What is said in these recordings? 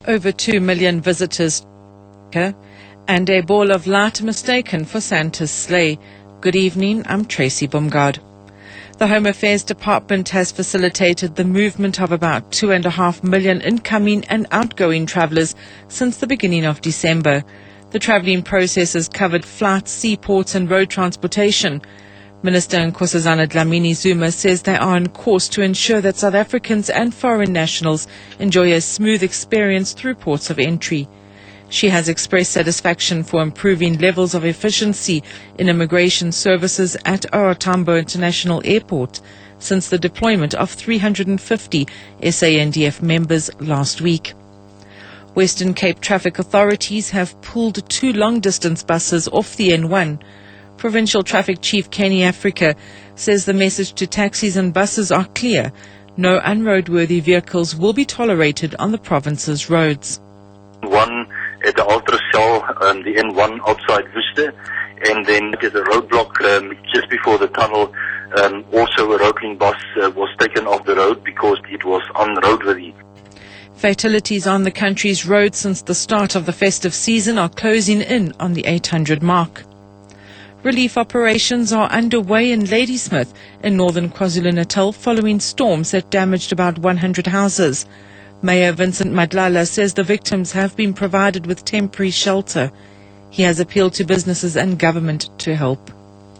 Over 2 million visitors and a ball of light mistaken for Santa's sleigh. Good evening, I'm Tracy Bumgard. The Home Affairs Department has facilitated the movement of about 2.5 million incoming and outgoing travellers since the beginning of December. The travelling process has covered flights, seaports and road transportation. Minister Nkosazana Dlamini-Zuma says they are on course to ensure that South Africans and foreign nationals enjoy a smooth experience through ports of entry. She has expressed satisfaction for improving levels of efficiency in immigration services at OR Tambo International Airport since the deployment of 350 SANDF members last week. Western Cape traffic authorities have pulled 2 long-distance buses off the N1. Provincial Traffic Chief Kenny Africa says the message to taxis and buses are clear. No unroadworthy vehicles will be tolerated on the province's roads. One at the Ultracell, the N1 outside Worcester, and then there's a roadblock just before the tunnel. Also a roadling bus was taken off the road because it was unroadworthy. Fatalities on the country's roads since the start of the festive season are closing in on the 800 mark. Relief operations are underway in Ladysmith in northern KwaZulu-Natal following storms that damaged about 100 houses. Mayor Vincent Madlala says the victims have been provided with temporary shelter. He has appealed to businesses and government to help.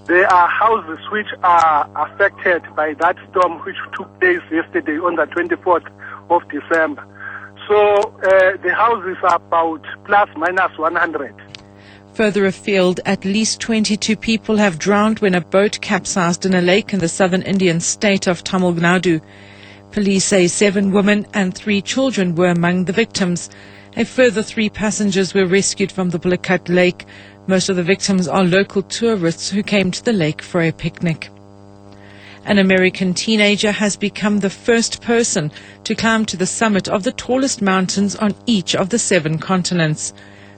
There are houses which are affected by that storm which took place yesterday on the 24th of December. So the houses are about plus minus 100. Further afield, at least 22 people have drowned when a boat capsized in a lake in the southern Indian state of Tamil Nadu. Police say 7 women and 3 children were among the victims. A further 3 passengers were rescued from the Bullikat Lake. Most of the victims are local tourists who came to the lake for a picnic. An American teenager has become the first person to climb to the summit of the tallest mountains on each of the 7 continents.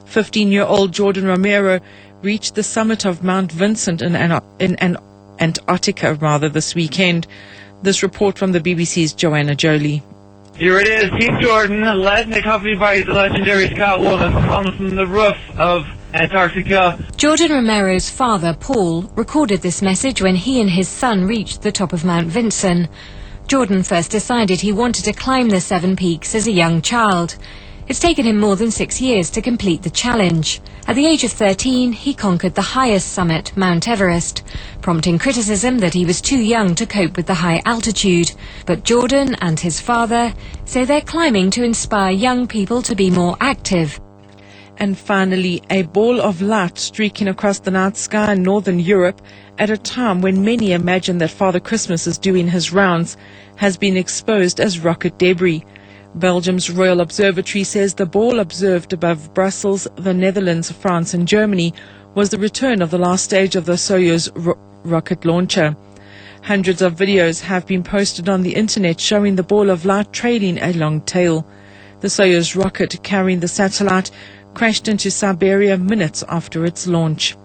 15-year-old Jordan Romero reached the summit of Mt Vinson in Antarctica this weekend. This report from the BBC's Joanna Jolie. Here it is, Team Jordan, led and accompanied by the legendary Scott Wallace on from the roof of Antarctica. Jordan Romero's father, Paul, recorded this message when he and his son reached the top of Mt Vinson. Jordan first decided he wanted to climb the 7 peaks as a young child. It's taken him more than 6 years to complete the challenge. At the age of 13, he conquered the highest summit, Mt Everest, prompting criticism that he was too young to cope with the high altitude. But Jordan and his father say they're climbing to inspire young people to be more active. And finally, a ball of light streaking across the night sky in northern Europe at a time when many imagine that Father Christmas is doing his rounds has been exposed as rocket debris. Belgium's Royal Observatory says the ball observed above Brussels, the Netherlands, France and Germany was the return of the last stage of the Soyuz rocket launcher. Hundreds of videos have been posted on the internet showing the ball of light trailing a long tail. The Soyuz rocket carrying the satellite crashed into Siberia minutes after its launch.